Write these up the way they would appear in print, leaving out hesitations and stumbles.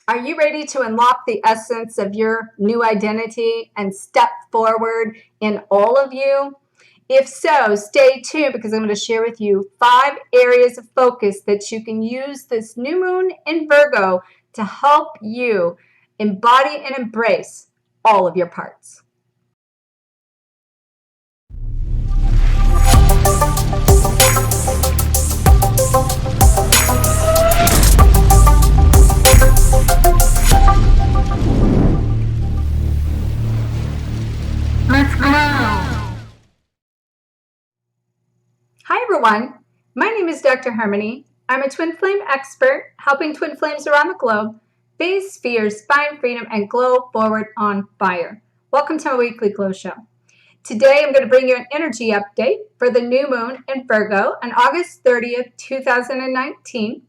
Are you ready to unlock the essence of your new identity and step forward in all of you? If so, stay tuned because I'm going to share with you 5 areas of focus that you can use this new moon in Virgo to help you embody and embrace all of your parts. Let's go! Hi everyone, my name is Dr. Harmony. I'm a twin flame expert helping twin flames around the globe face fears, find freedom, and glow forward on fire. Welcome to my weekly glow show. Today I'm going to bring you an energy update for the new moon in Virgo on August 30th, 2019.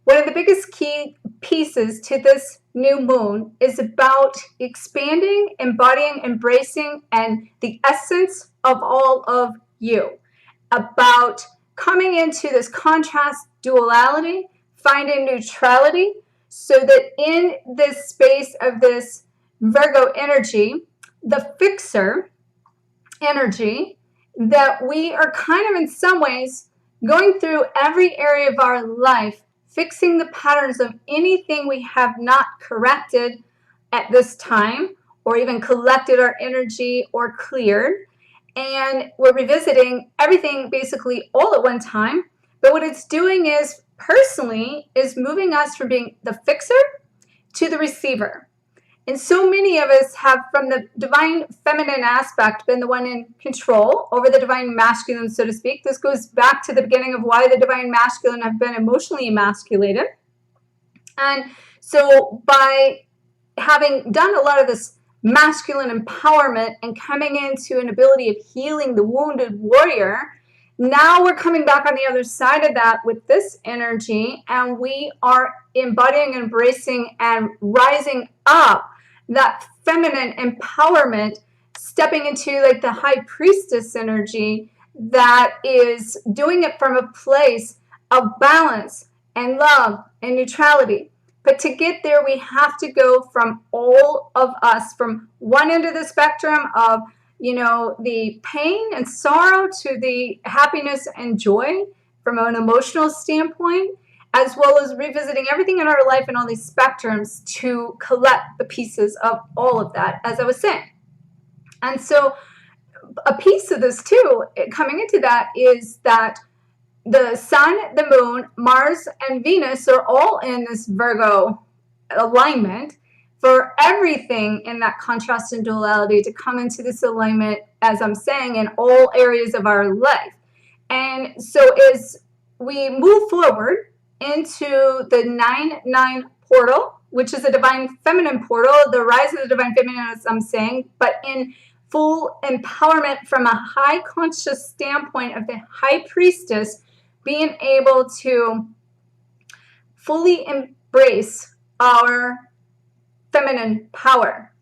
One of the biggest key pieces to this new moon is about expanding, embodying, embracing, and the essence of all of you. About coming into this contrast duality, finding neutrality, so that in this space of this Virgo energy, the fixer energy, that we are kind of in some ways going through every area of our life, fixing the patterns of anything we have not corrected at this time, or even collected our energy or cleared. And we're revisiting everything basically all at one time. But what it's doing is, personally, is moving us from being the fixer to the receiver. And so many of us have, from the divine feminine aspect, been the one in control over the divine masculine, so to speak. This goes back to the beginning of why the divine masculine have been emotionally emasculated. And so by having done a lot of this masculine empowerment and coming into an ability of healing the wounded warrior, now we're coming back on the other side of that with this energy, and we are embodying, embracing, and rising up that feminine empowerment, stepping into like the high priestess energy that is doing it from a place of balance and love and neutrality. But to get there, we have to go from all of us, from one end of the spectrum of, the pain and sorrow to the happiness and joy from an emotional standpoint, as well as revisiting everything in our life and all these spectrums to collect the pieces of all of that, as I was saying. And so a piece of this too, coming into that, is that the sun, the moon, Mars, and Venus are all in this Virgo alignment for everything in that contrast and duality to come into this alignment, as I'm saying, in all areas of our life. And so as we move forward into the 9-9 portal, which is a divine feminine portal, the rise of the divine feminine, as I'm saying, but in full empowerment from a high conscious standpoint of the high priestess, being able to fully embrace our feminine power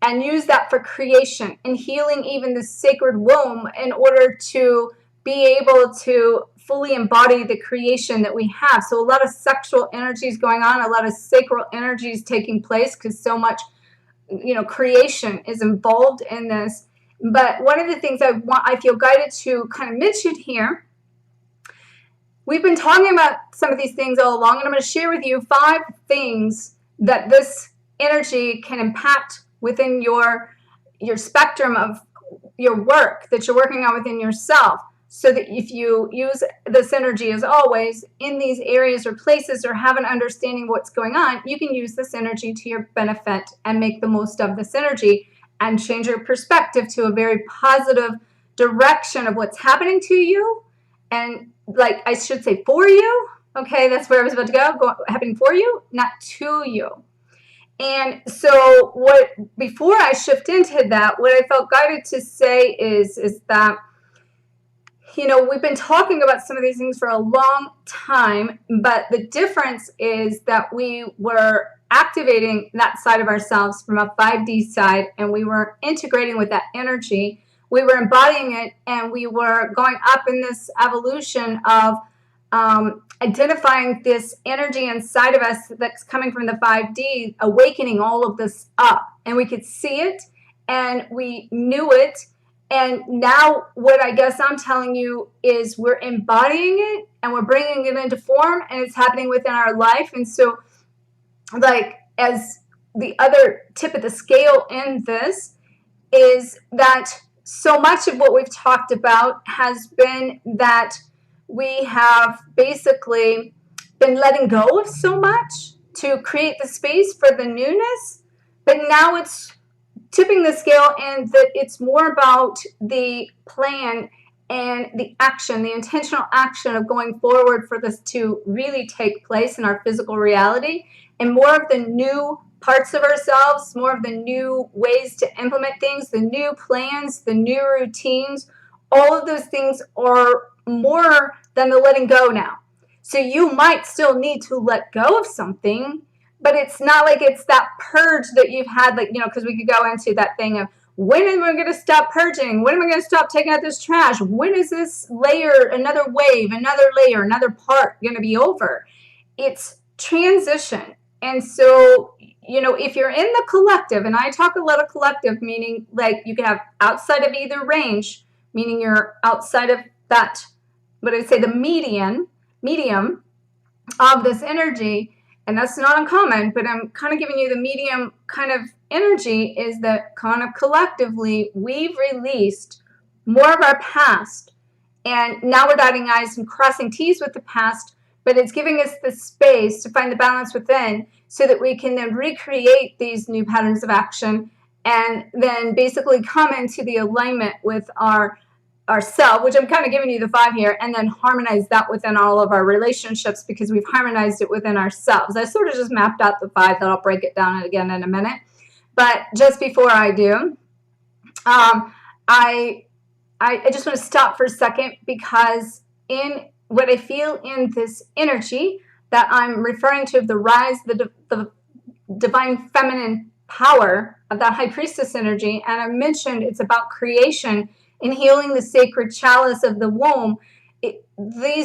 and use that for creation and healing even the sacred womb in order to be able to fully embody the creation that we have. So a lot of sexual energies going on, a lot of sacral energies taking place, because so much creation is involved in this. But one of the things I feel guided to kind of mention here, we've been talking about some of these things all along, and I'm going to share with you 5 things that this energy can impact within your spectrum of your work that you're working on within yourself, so that if you use this energy, as always, in these areas or places, or have an understanding of what's going on, you can use this energy to your benefit and make the most of this energy and change your perspective to a very positive direction of what's happening to you, and like I should say for you. Okay, that's where I was about to go happening for you, not to you. And so before I shift into that, what I felt guided to say is that, we've been talking about some of these things for a long time, but the difference is that we were activating that side of ourselves from a 5D side, and we were integrating with that energy. We were embodying it, and we were going up in this evolution of identifying this energy inside of us that's coming from the 5D, awakening all of this up. And we could see it, and we knew it. And now what I guess I'm telling you is we're embodying it, and we're bringing it into form, and it's happening within our life. And so, like, as the other tip of the scale in this is that so much of what we've talked about has been that we have basically been letting go of so much to create the space for the newness, but now it's tipping the scale in that it's more about the plan and the action, the intentional action of going forward for this to really take place in our physical reality, and more of the new parts of ourselves, more of the new ways to implement things, the new plans, the new routines. All of those things are more than the letting go now. So you might still need to let go of something, but it's not like it's that purge that you've had, like, because we could go into that thing of, when am I going to stop purging? When am I going to stop taking out this trash? When is this layer, another wave, another layer, another part going to be over? It's transition. And so, if you're in the collective, and I talk a lot of collective, meaning like you can have outside of either range, meaning you're outside of that, what I say, the medium of this energy, and that's not uncommon, but I'm kind of giving you the medium kind of energy, is that kind of collectively we've released more of our past, and now we're dotting I's and crossing T's with the past, but it's giving us the space to find the balance within so that we can then recreate these new patterns of action and then basically come into the alignment with our self, which I'm kind of giving you the 5 here, and then harmonize that within all of our relationships because we've harmonized it within ourselves. I sort of just mapped out the 5 that I'll break it down again in a minute. But just before I do, I just want to stop for a second, because in what I feel in this energy that I'm referring to, the rise, the divine feminine power of that high priestess energy, and I mentioned it's about creation and healing the sacred chalice of the womb.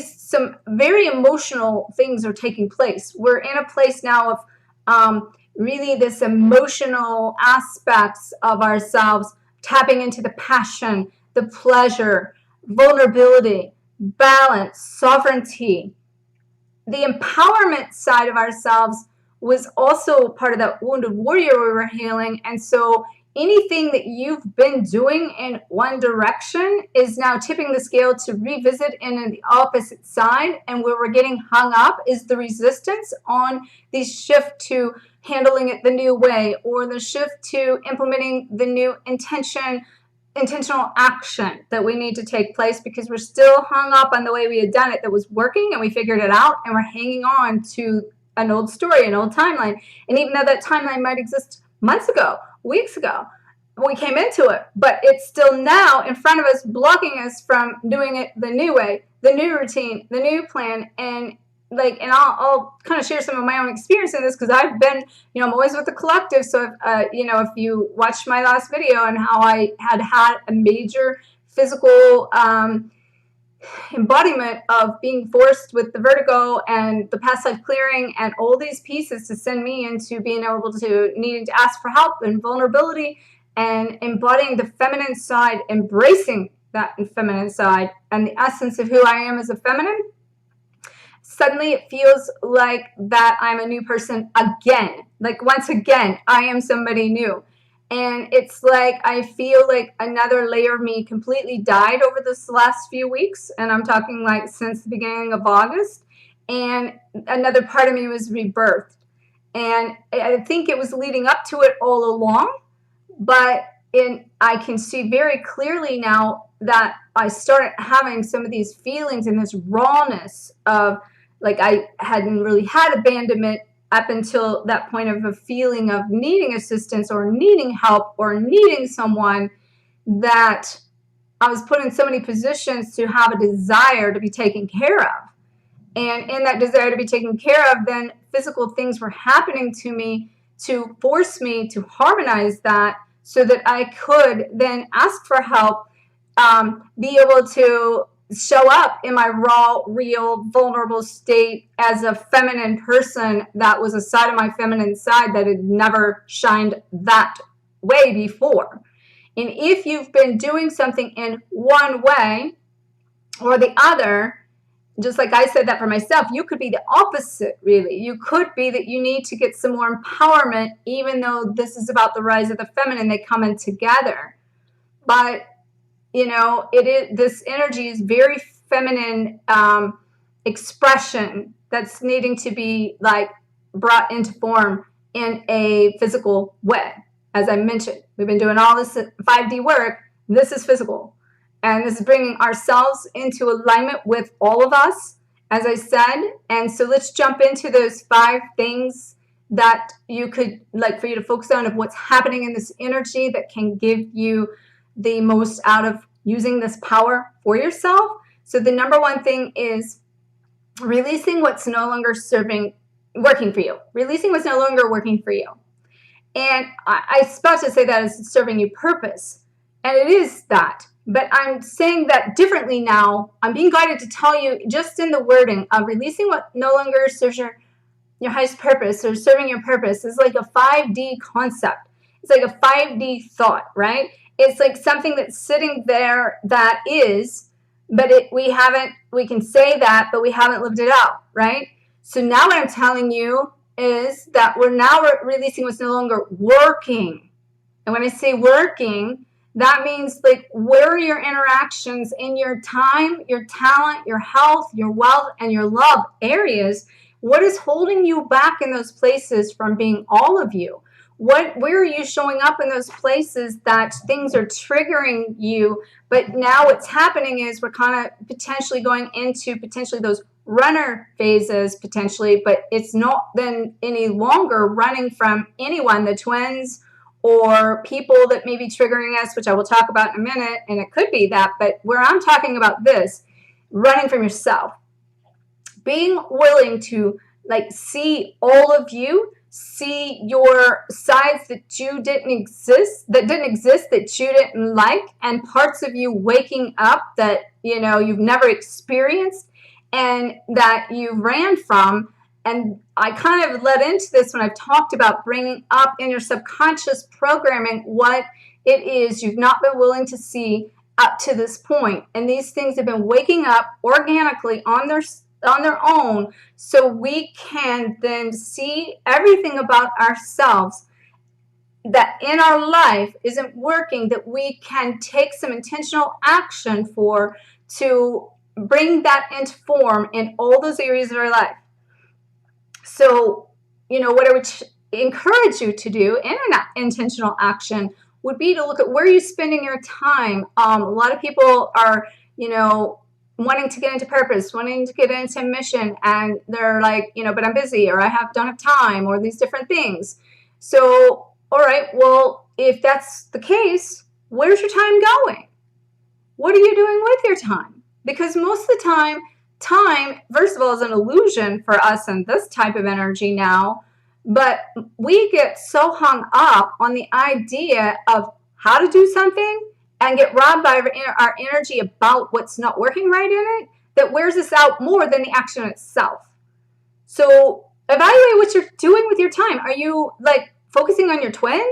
Some very emotional things are taking place. We're in a place now of really this emotional aspects of ourselves, tapping into the passion, the pleasure, vulnerability, balance, sovereignty. The empowerment side of ourselves was also part of that wounded warrior we were healing. And so anything that you've been doing in one direction is now tipping the scale to revisit in the opposite side. And where we're getting hung up is the resistance on the shift to handling it the new way, or the shift to implementing the new intentional action that we need to take place, because we're still hung up on the way we had done it that was working, and we figured it out, and we're hanging on to an old story, an old timeline. And even though that timeline might exist months ago, weeks ago, we came into it, but it's still now in front of us, blocking us from doing it the new way, the new routine, the new plan. And I'll kind of share some of my own experience in this, because I've been, I'm always with the collective. So if you watched my last video on how I had a major physical embodiment of being forced with the Virgo and the past life clearing and all these pieces to send me into being able to needing to ask for help and vulnerability and embodying the feminine side, embracing that feminine side and the essence of who I am as a feminine. Suddenly it feels like that I'm a new person again. Like, once again, I am somebody new. And it's like I feel like another layer of me completely died over this last few weeks. And I'm talking like since the beginning of August. And another part of me was rebirthed. And I think it was leading up to it all along. But I can see very clearly now that I started having some of these feelings and this rawness of, like, I hadn't really had abandonment up until that point of a feeling of needing assistance or needing help or needing someone, that I was put in so many positions to have a desire to be taken care of. And in that desire to be taken care of, then physical things were happening to me to force me to harmonize that so that I could then ask for help, be able to show up in my raw, real, vulnerable state as a feminine person that was a side of my feminine side that had never shined that way before. And if you've been doing something in one way or the other, just like I said that for myself, you could be the opposite, really. You could be that you need to get some more empowerment, even though this is about the rise of the feminine, they come in together. But, you know, this energy is very feminine expression that's needing to be like brought into form in a physical way. As I mentioned, we've been doing all this 5D work. This is physical. And this is bringing ourselves into alignment with all of us, as I said. And so let's jump into those 5 things that you could like for you to focus on of what's happening in this energy that can give you the most out of using this power for yourself. So the number 1 thing is releasing what's no longer working for you. Releasing what's no longer working for you. And I supposed to say that as serving you purpose. And it is that. But I'm saying that differently now. I'm being guided to tell you just in the wording of releasing what no longer serves your highest purpose or serving your purpose is like a 5D concept. It's like a 5D thought, right? It's like something that's sitting there that is, but we can say that, but we haven't lived it out, right? So now what I'm telling you is that we're now releasing what's no longer working. And when I say working, that means like where are your interactions in your time, your talent, your health, your wealth, and your love areas? What is holding you back in those places from being all of you? Where are you showing up in those places that things are triggering you? But now what's happening is we're kind of potentially going into those runner phases potentially, but it's not then any longer running from anyone, the twins or people that may be triggering us, which I will talk about in a minute, and it could be that, but where I'm talking about this, running from yourself, being willing to like see all of you, see your sides that didn't exist, that you didn't like, and parts of you waking up that, you know, you've never experienced and that you ran from. And I kind of led into this when I've talked about bringing up in your subconscious programming what it is you've not been willing to see up to this point. And these things have been waking up organically on their own, so we can then see everything about ourselves that in our life isn't working, that we can take some intentional action for to bring that into form in all those areas of our life. So, you know, what I would encourage you to do in an intentional action would be to look at where you're spending your time. A lot of people are, you know, wanting to get into purpose, wanting to get into mission, and they're like, you know, but I'm busy, or don't have time, or these different things. So, all right, well, if that's the case, where's your time going? What are you doing with your time? Because most of the time, first of all, is an illusion for us in this type of energy now, but we get so hung up on the idea of how to do something and get robbed by our energy about what's not working right in it, that wears us out more than the action itself. So evaluate what you're doing with your time. Are you like focusing on your twin?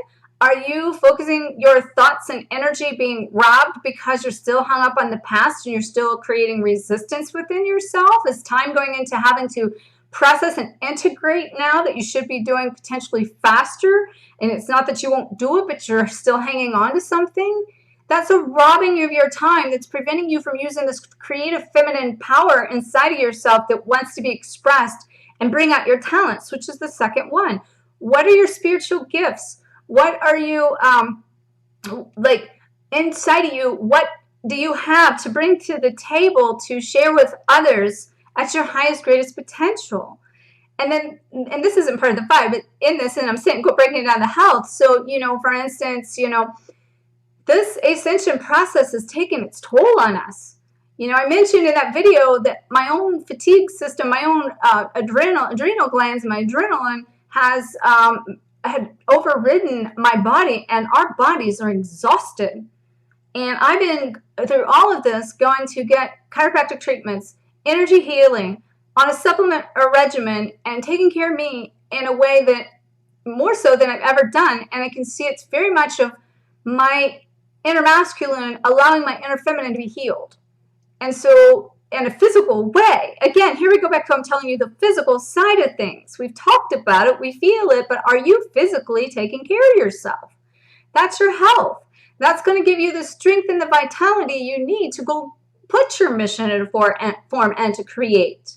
Are you focusing your thoughts and energy being robbed because you're still hung up on the past and you're still creating resistance within yourself? Is time going into having to process and integrate now that you should be doing potentially faster? And it's not that you won't do it, but you're still hanging on to something? That's a robbing you of your time that's preventing you from using this creative feminine power inside of yourself that wants to be expressed and bring out your talents, which is the second one. What are your spiritual gifts? What are you, like, inside of you? What do you have to bring to the table to share with others at your highest, greatest potential? And then, and this isn't part of the 5, but in this, and I'm breaking it down to health. So, you know, for instance, you know, this ascension process has taken its toll on us. You know, I mentioned in that video that my own fatigue system, my own adrenal glands, my adrenaline had overridden my body, and our bodies are exhausted. And I've been through all of this going to get chiropractic treatments, energy healing, on a supplement or regimen, and taking care of me in a way that more so than I've ever done. And I can see it's very much of my inner masculine allowing my inner feminine to be healed. And so in a physical way, again, here we go back to I'm telling you the physical side of things. We've talked about it, we feel it, but are you physically taking care of yourself? That's your health. That's going to give you the strength and the vitality you need to go put your mission in a form and to create.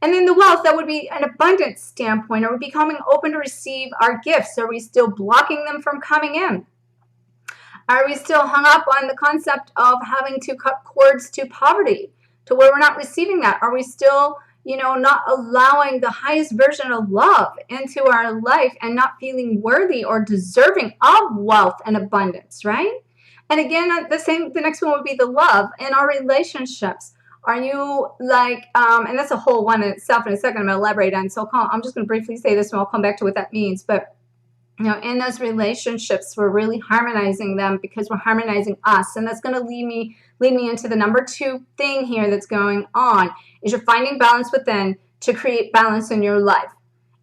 And then the wealth, that would be an abundance standpoint. Are we becoming open to receive our gifts? Are we still blocking them from coming in? Are we still hung up on the concept of having to cut cords to poverty, to where we're not receiving that? Are we still, not allowing the highest version of love into our life and not feeling worthy or deserving of wealth and abundance, right? And again, the next one would be the love in our relationships. Are you like, and that's a whole one in itself in a second I'm going to elaborate on. So I'm just going to briefly say this and I'll come back to what that means. But in those relationships, we're really harmonizing them because we're harmonizing us. And that's going to lead me into the number 2 thing here that's going on, is you're finding balance within to create balance in your life.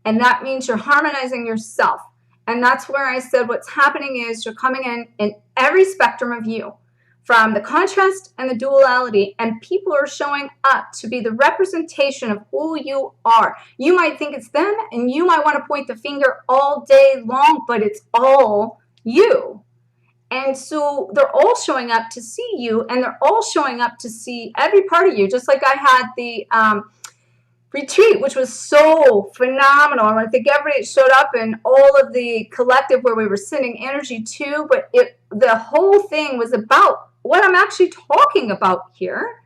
And that means you're harmonizing yourself. And that's where I said what's happening is you're coming in every spectrum of you, from the contrast and the duality, and people are showing up to be the representation of who you are. You might think it's them, and you might want to point the finger all day long, but it's all you. And so they're all showing up to see you, and they're all showing up to see every part of you. Just like I had the retreat, which was so phenomenal. And I think everybody showed up in all of the collective where we were sending energy to, but the whole thing was about what I'm actually talking about here.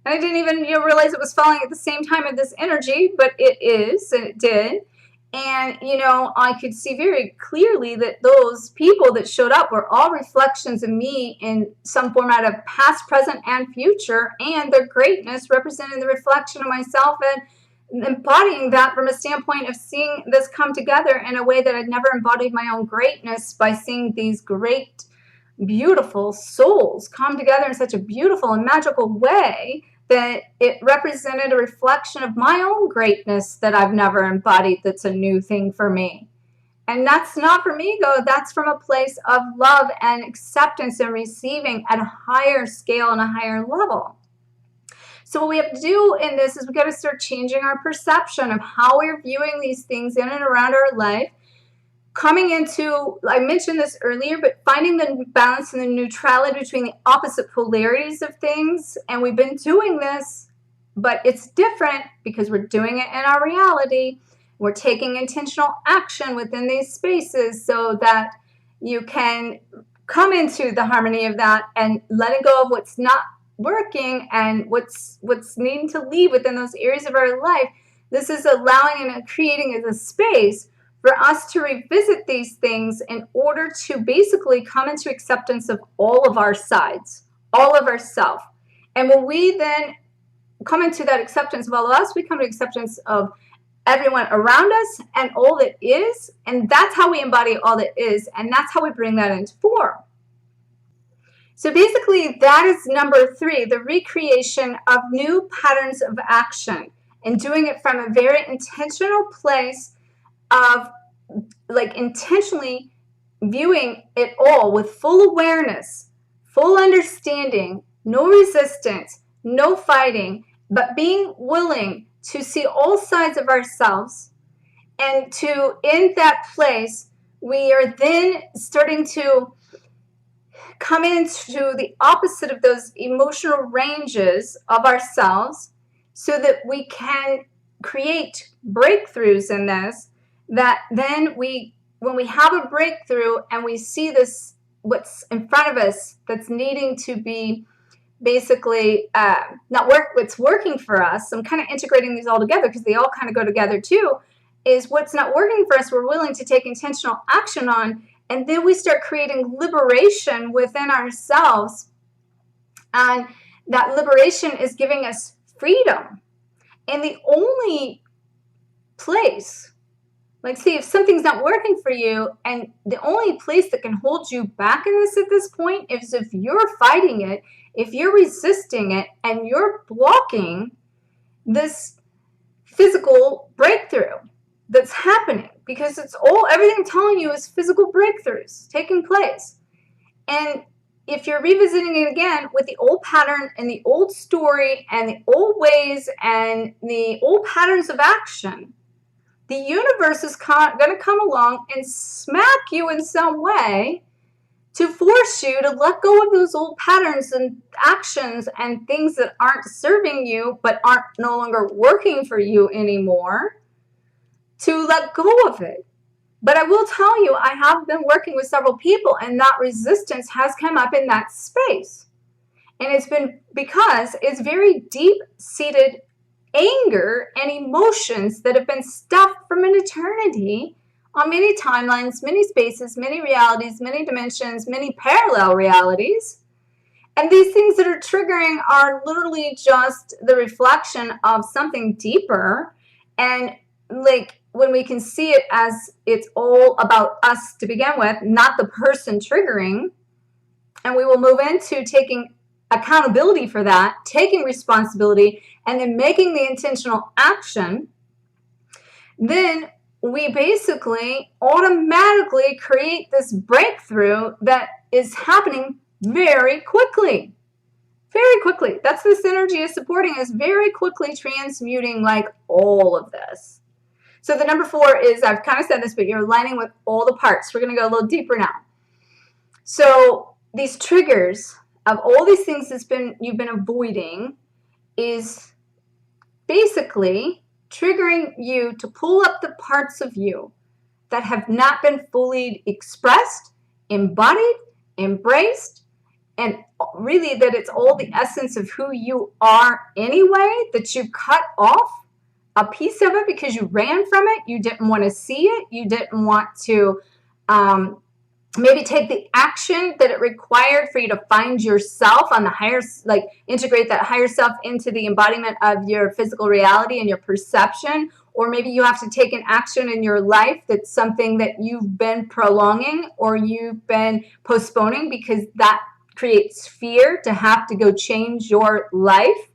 And I didn't even realize it was falling at the same time of this energy, but it is, and it did. And, I could see very clearly that those people that showed up were all reflections of me in some format of past, present, and future, and their greatness representing the reflection of myself and embodying that from a standpoint of seeing this come together in a way that I'd never embodied my own greatness, by seeing these great, beautiful souls come together in such a beautiful and magical way that it represented a reflection of my own greatness that I've never embodied. That's a new thing for me. And that's not from ego. That's from a place of love and acceptance and receiving at a higher scale and a higher level. So what we have to do in this is we got to start changing our perception of how we're viewing these things in and around our life. Coming into, I mentioned this earlier, but finding the balance and the neutrality between the opposite polarities of things. And we've been doing this, but it's different because we're doing it in our reality. We're taking intentional action within these spaces so that you can come into the harmony of that and letting go of what's not working and what's needing to leave within those areas of our life. This is allowing and creating a space for us to revisit these things in order to basically come into acceptance of all of our sides, all of ourself. And when we then come into that acceptance of all of us, we come to acceptance of everyone around us and all that is. And that's how we embody all that is. And that's how we bring that into form. So basically, that is number 3, the recreation of new patterns of action, and doing it from a very intentional place of intentionally viewing it all with full awareness, full understanding, no resistance, no fighting, but being willing to see all sides of ourselves. And in that place, we are then starting to come into the opposite of those emotional ranges of ourselves so that we can create breakthroughs in this, that then when we have a breakthrough and we see this, what's in front of us that's needing to be basically what's working for us. I'm kind of integrating these all together because they all kind of go together too, is what's not working for us, we're willing to take intentional action on, and then we start creating liberation within ourselves. And that liberation is giving us freedom. And the only place Like, see, if something's not working for you, and the only place that can hold you back in this at this point is if you're fighting it, if you're resisting it, and you're blocking this physical breakthrough that's happening, because it's all, everything I'm telling you is physical breakthroughs taking place. And if you're revisiting it again with the old pattern and the old story and the old ways and the old patterns of action, the universe is going to come along and smack you in some way to force you to let go of those old patterns and actions and things that aren't serving you but aren't no longer working for you anymore, to let go of it. But I will tell you, I have been working with several people, and that resistance has come up in that space. And it's been because it's very deep-seated anger and emotions that have been stuffed from an eternity on many timelines, many spaces, many realities, many dimensions, many parallel realities. And these things that are triggering are literally just the reflection of something deeper. And like, when we can see it as it's all about us to begin with, not the person triggering, and we will move into taking accountability for that, taking responsibility, and then making the intentional action, then we basically automatically create this breakthrough that is happening very quickly. Very quickly. That's this energy is supporting us, very quickly transmuting like all of this. So the number 4 is, I've kind of said this, but you're aligning with all the parts. We're going to go a little deeper now. So these triggers of all these things you've been avoiding is basically triggering you to pull up the parts of you that have not been fully expressed, embodied, embraced, and really that it's all the essence of who you are anyway, that you cut off a piece of it because you ran from it, you didn't want to see it, you didn't want to maybe take the action that it required for you to find yourself on the higher, like integrate that higher self into the embodiment of your physical reality and your perception. Or maybe you have to take an action in your life that's something that you've been prolonging or you've been postponing because that creates fear to have to go change your life.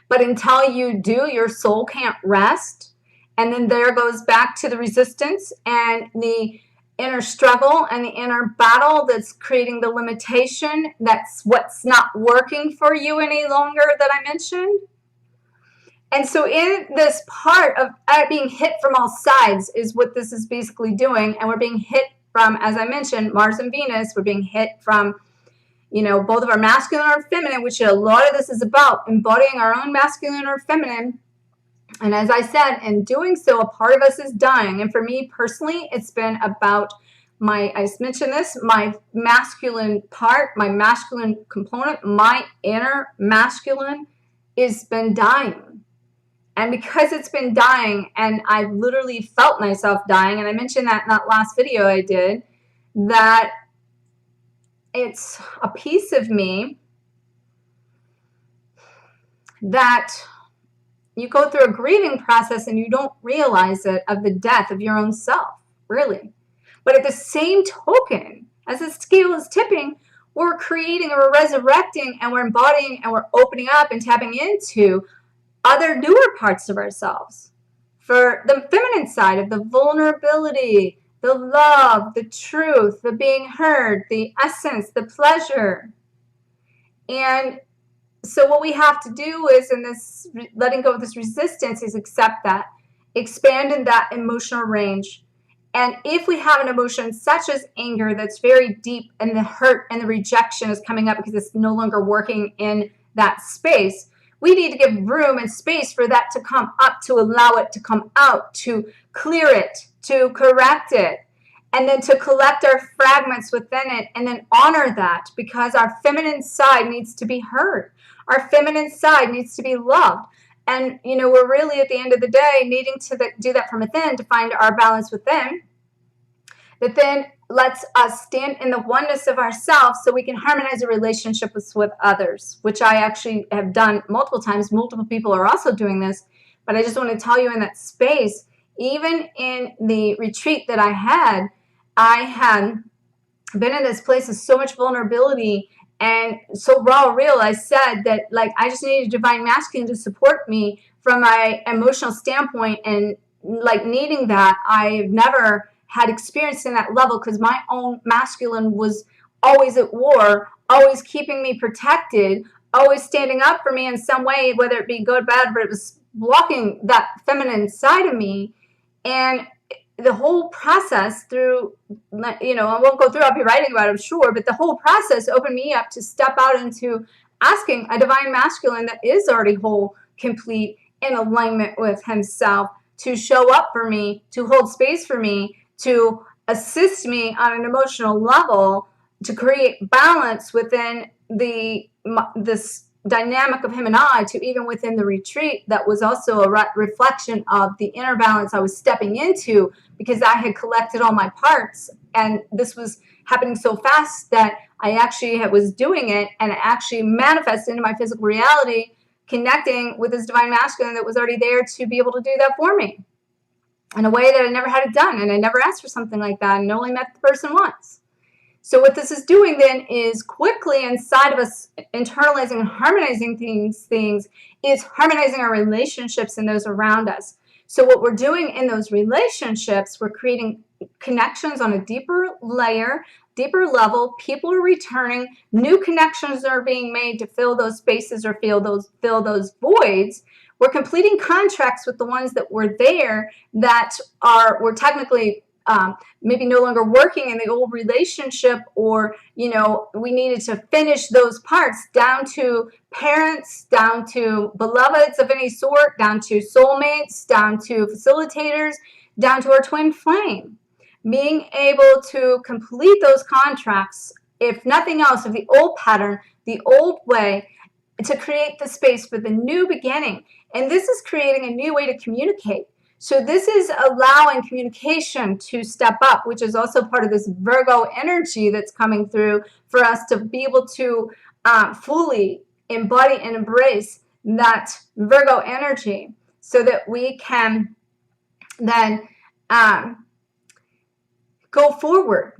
But until you do, your soul can't rest. And then there goes back to the resistance and the inner struggle and the inner battle that's creating the limitation. That's what's not working for you any longer that I mentioned. And so in this part of being hit from all sides is what this is basically doing. And we're being hit from, as I mentioned, Mars and Venus. We're being hit from, you know, both of our masculine and our feminine, which a lot of this is about embodying our own masculine or feminine. And as I said, in doing so, a part of us is dying. And for me personally, it's been about I mentioned this, my masculine part, my masculine component, my inner masculine has been dying. And because it's been dying, and I've literally felt myself dying, and I mentioned that in that last video I did, that it's a piece of me that you go through a grieving process and you don't realize it of the death of your own self, really. But at the same token, as the scale is tipping, we're creating and we're resurrecting and we're embodying and we're opening up and tapping into other newer parts of ourselves. For the feminine side of the vulnerability, the love, the truth, the being heard, the essence, the pleasure. And so what we have to do is, in this letting go of this resistance, is accept that, expand in that emotional range. And if we have an emotion such as anger that's very deep and the hurt and the rejection is coming up because it's no longer working in that space, we need to give room and space for that to come up, to allow it to come out, to clear it, to correct it, and then to collect our fragments within it and then honor that, because our feminine side needs to be heard. Our feminine side needs to be loved. And, you know, we're really at the end of the day needing to do that from within to find our balance within. That then lets us stand in the oneness of ourselves so we can harmonize a relationship with others, which I actually have done multiple times. Multiple people are also doing this. But I just want to tell you, in that space Even in the retreat that I had been in this place of so much vulnerability and so raw real. I said that, like, I just needed divine masculine to support me from my emotional standpoint, and like needing that I've never had experience in that level, because my own masculine was always at war, always keeping me protected, always standing up for me in some way, whether it be good, bad, but it was blocking that feminine side of me. And the whole process through, I won't go through, I'll be writing about it, I'm sure, but the whole process opened me up to step out into asking a divine masculine that is already whole, complete, in alignment with himself, to show up for me, to hold space for me, to assist me on an emotional level, to create balance within this dynamic of him and I, to even within the retreat that was also a reflection of the inner balance I was stepping into, because I had collected all my parts, and this was happening so fast that I actually was doing it, and it actually manifested into my physical reality, connecting with this divine masculine that was already there to be able to do that for me in a way that I never had it done, and I never asked for something like that, and only met the person once. So what this is doing then is quickly inside of us, internalizing and harmonizing things is harmonizing our relationships and those around us. So what we're doing in those relationships, we're creating connections on a deeper layer, deeper level. People are returning, new connections are being made to fill those spaces or fill those voids. We're completing contracts with the ones that were there that were technically maybe no longer working in the old relationship, or we needed to finish those parts, down to parents, down to beloveds of any sort, down to soulmates, down to facilitators, down to our twin flame. Being able to complete those contracts, if nothing else, of the old pattern, the old way, to create the space for the new beginning. And this is creating a new way to communicate. So this is allowing communication to step up, which is also part of this Virgo energy that's coming through, for us to be able to fully embody and embrace that Virgo energy, so that we can then go forward.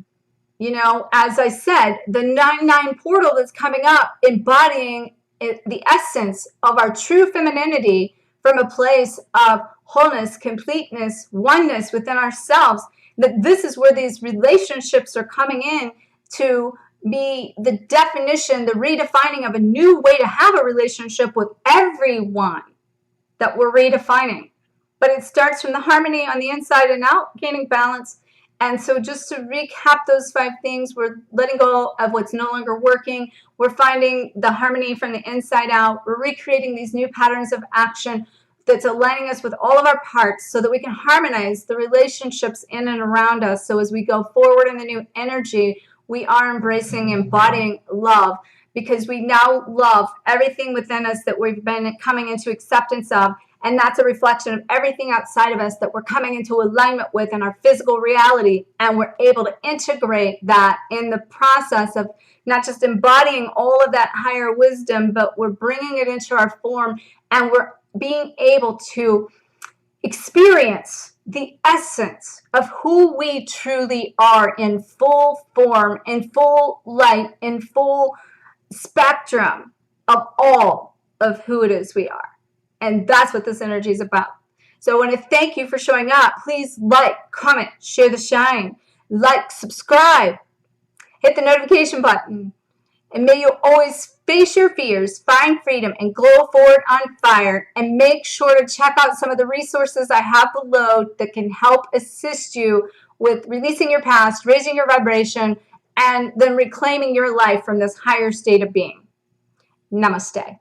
As I said, the 9/9 portal that's coming up, embodying the essence of our true femininity from a place of wholeness, completeness, oneness within ourselves, that this is where these relationships are coming in to be the definition, the redefining of a new way to have a relationship with everyone that we're redefining. But it starts from the harmony on the inside and out, gaining balance. And so just to recap those 5 things, we're letting go of what's no longer working. We're finding the harmony from the inside out. We're recreating these new patterns of action that's aligning us with all of our parts, so that we can harmonize the relationships in and around us. So as we go forward in the new energy, we are embracing, embodying love, because we now love everything within us that we've been coming into acceptance of. And that's a reflection of everything outside of us that we're coming into alignment with in our physical reality. And we're able to integrate that in the process of not just embodying all of that higher wisdom, but we're bringing it into our form, and we're being able to experience the essence of who we truly are in full form, in full light, in full spectrum of all of who it is we are. And that's what this energy is about. So I want to thank you for showing up. Please like, comment, share the shine, like, subscribe, hit the notification button. And may you always face your fears, find freedom, and glow forward on fire. And make sure to check out some of the resources I have below that can help assist you with releasing your past, raising your vibration, and then reclaiming your life from this higher state of being. Namaste.